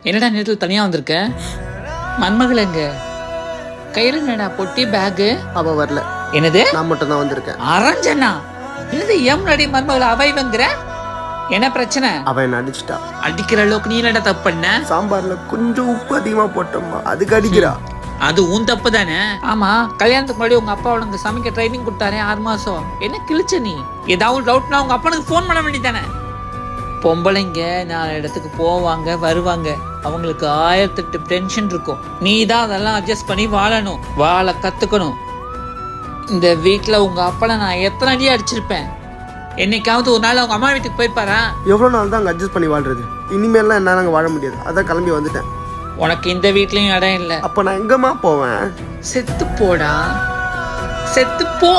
என்னடா நேரத்தில் தனியா வந்திருக்க? மன்மகள் எங்க? கையில என்னடா பொட்டி பேக்கு? அவ வரல. என்னது? நான் மட்டும் தான் வந்திருக்கேன். அரஞ்சனா? என்னது எம்னடி மன்மகள் அவைவங்கிற? என்ன பிரச்சனை? அவ என்ன அடிச்சிட்டா. அடிக்கிற அளவுக்கு நீ என்னடா தப்பு பண்ண? சாம்பார்ல கொஞ்சம் உப்பு அதிகமா போட்டோம்மா, அதுக்கு அடிக்கிறா. அது உன் தப்பு தானே. ஆமா, கல்யாணத்துக்கு முன்னாடி உங்க அப்பா உனக்கு சமைக்க ட்ரைனிங் கொடுத்தாரே 6 மாசம், என்ன கிழிச்ச நீ? ஏதாவது டவுட்னா உங்க அப்பனுக்கு ஃபோன் பண்ண வேண்டியதானே? பொம்பளைங்க 4 இடத்துக்கு போவாங்க வருவாங்க, அவங்களுக்கு 1008 டென்ஷன் இருக்கும். நீ தான் அதெல்லாம் அட்ஜஸ்ட் பண்ணி வாழணும், வாழ கத்துக்கணும். இந்த வீட்டுல உங்க அப்பனை நான் எத்தனை அடி அடிச்சிருப்பேன். என்னைக்காவது ஒரு நாள் அவங்க அம்மா வீட்டுக்கு போயிருப்பாரா? எவ்வளவு நாள் தான் அங்க அட்ஜஸ்ட் பண்ணி வாழ்றது? இனிமேல்லாம் என்னால அங்க வாழ முடியாது, அதான் கிளம்பி வந்துட்டேன். உனக்கு இந்த வீட்லயும் இடம் இல்லை. அப்ப நான் எங்கம்மா போவேன்? செத்து போடா, செத்து போ.